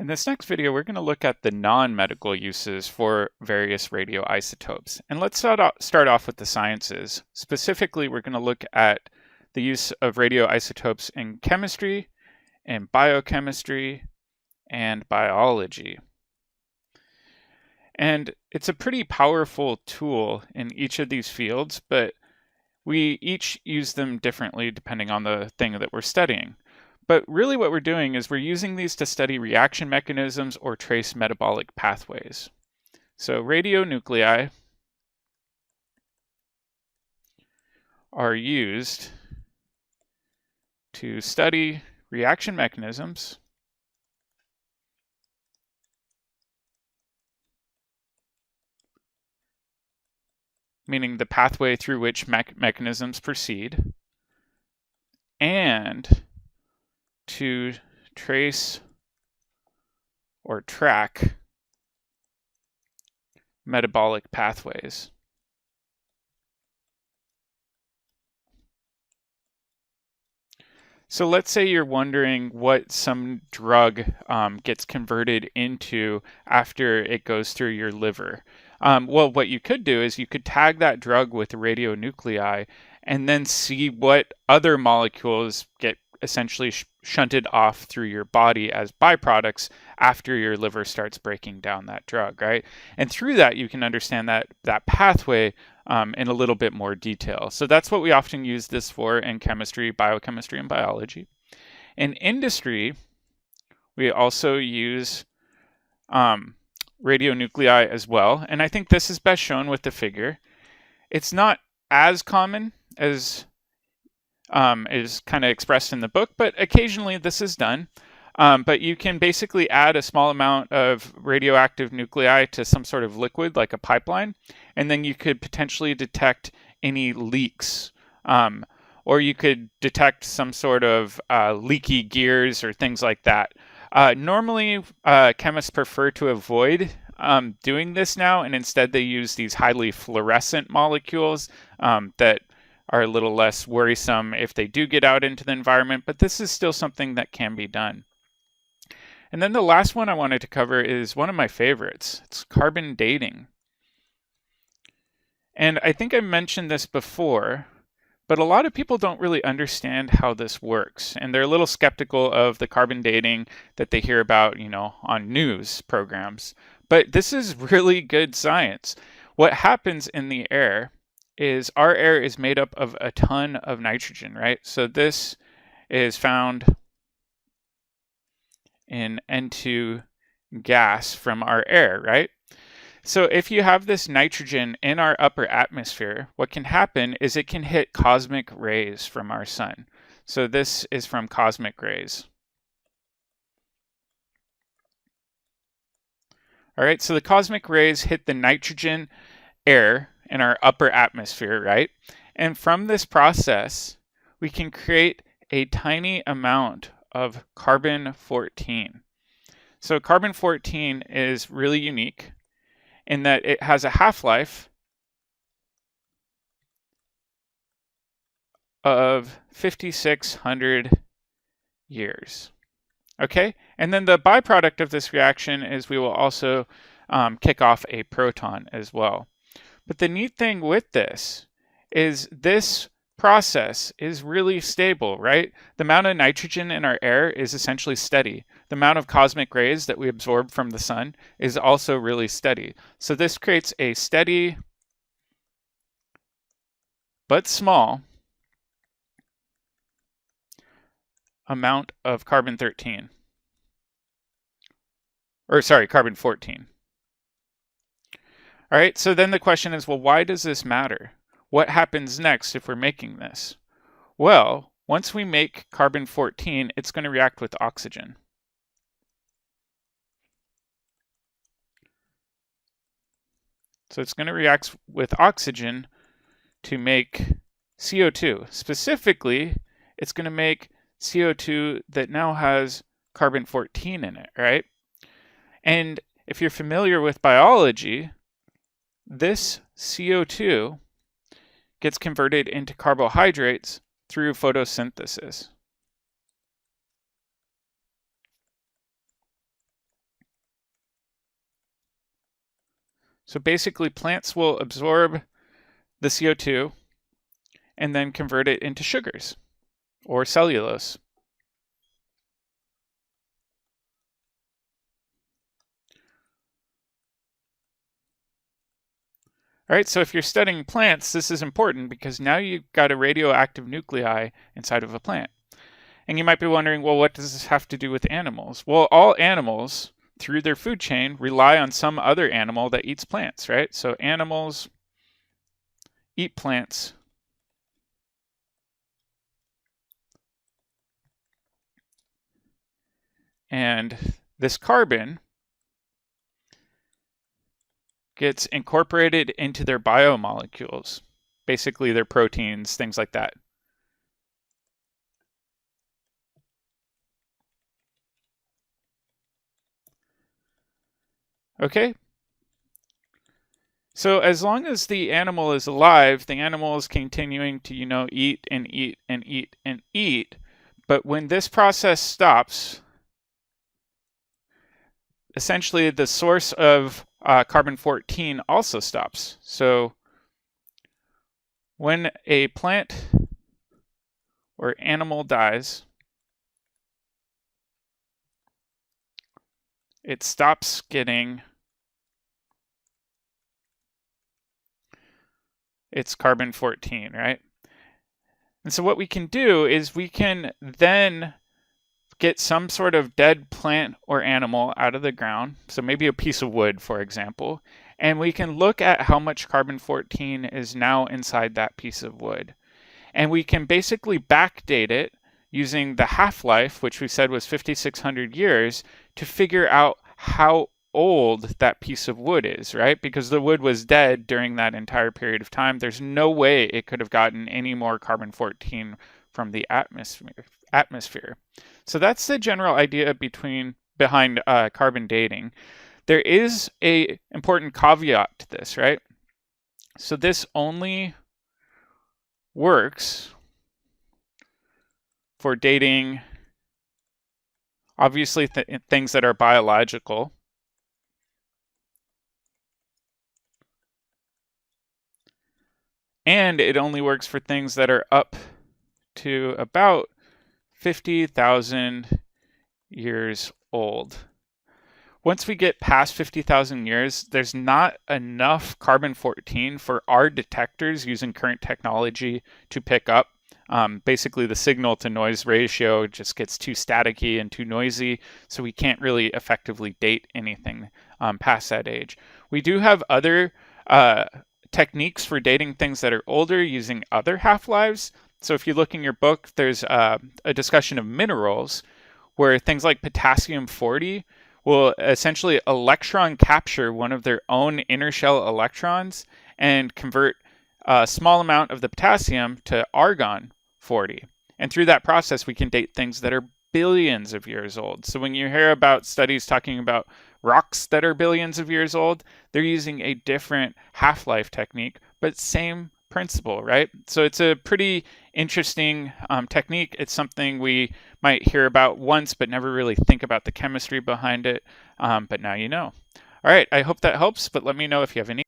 In this next video, we're going to look at the non-medical uses for various radioisotopes. And let's start off with the sciences. Specifically, we're going to look at the use of radioisotopes in chemistry, in biochemistry, and biology. And it's a pretty powerful tool in each of these fields, but we each use them differently depending on the thing that we're studying. But really what we're doing is we're using these to study reaction mechanisms or trace metabolic pathways. So radionuclei are used to study reaction mechanisms meaning the pathway through which mechanisms proceed, and to trace or track metabolic pathways. So let's say you're wondering what some drug gets converted into after it goes through your liver. Well, what you could do is you could tag that drug with radionuclei and then see what other molecules get essentially shunted off through your body as byproducts after your liver starts breaking down that drug, right? And through that, you can understand that pathway in a little bit more detail. So that's what we often use this for in chemistry, biochemistry, and biology. In industry, we also use radionuclei as well. And I think this is best shown with the figure. It's not as common as is kind of expressed in the book, but occasionally this is done. But you can basically add a small amount of radioactive nuclei to some sort of liquid, like a pipeline, and then you could potentially detect any leaks. Or you could detect some sort of leaky gears or things like that. Normally, chemists prefer to avoid doing this now, and instead they use these highly fluorescent molecules that are a little less worrisome if they do get out into the environment, but this is still something that can be done. And then the last one I wanted to cover is one of my favorites. It's carbon dating. And I think I mentioned this before, but a lot of people don't really understand how this works. And they're a little skeptical of the carbon dating that they hear about, on news programs. But this is really good science. What happens in the air is our air is made up of a ton of nitrogen, right? So this is found in N2 gas from our air, right? So if you have this nitrogen in our upper atmosphere, what can happen is it can hit cosmic rays from our sun. So this is from cosmic rays. All right, so the cosmic rays hit the nitrogen air in our upper atmosphere, right? And from this process, we can create a tiny amount of carbon-14. So carbon-14 is really unique in that it has a half-life of 5,600 years. Okay, and then the byproduct of this reaction is we will also kick off a proton as well. But the neat thing with this is this process is really stable, right? The amount of nitrogen in our air is essentially steady. The amount of cosmic rays that we absorb from the sun is also really steady. So this creates a steady but small amount of carbon-14. All right, so then the question is, well, why does this matter? What happens next if we're making this? Well, once we make carbon-14, it's going to react with oxygen. So it's going to react with oxygen to make CO2. Specifically, it's going to make CO2 that now has carbon-14 in it, right? And if you're familiar with biology, this CO2 gets converted into carbohydrates through photosynthesis. So basically, plants will absorb the CO2 and then convert it into sugars or cellulose. All right, so if you're studying plants, this is important because now you've got a radioactive nuclei inside of a plant. And you might be wondering, well, what does this have to do with animals? Well, all animals, through their food chain, rely on some other animal that eats plants, right? So animals eat plants. And this carbon gets incorporated into their biomolecules, basically their proteins, things like that. Okay? So as long as the animal is alive, the animal is continuing to, eat and eat and eat and eat. But when this process stops, essentially the source of carbon-14 also stops. So when a plant or animal dies, it stops getting its carbon-14, right? And so what we can do is we can then get some sort of dead plant or animal out of the ground, so maybe a piece of wood, for example, and we can look at how much carbon-14 is now inside that piece of wood. And we can basically backdate it using the half-life, which we said was 5,600 years, to figure out how old that piece of wood is, right? Because the wood was dead during that entire period of time. There's no way it could have gotten any more carbon-14 from the atmosphere. So that's the general idea behind carbon dating. There is a important caveat to this, right? So this only works for dating, obviously, things that are biological. And it only works for things that are up to about 50,000 years old. Once we get past 50,000 years, there's not enough carbon-14 for our detectors using current technology to pick up. Basically, the signal to noise ratio just gets too staticky and too noisy, so we can't really effectively date anything past that age. We do have other techniques for dating things that are older using other half-lives. So if you look in your book, there's a discussion of minerals where things like potassium-40 will essentially electron capture one of their inner inner shell electrons and convert a small amount of the potassium to argon-40. And through that process, we can date things that are billions of years old. So when you hear about studies talking about rocks that are billions of years old, they're using a different half-life technique, but same principle, right? So it's a pretty interesting technique. It's something we might hear about once, but never really think about the chemistry behind it. But now you know. All right, I hope that helps, but let me know if you have any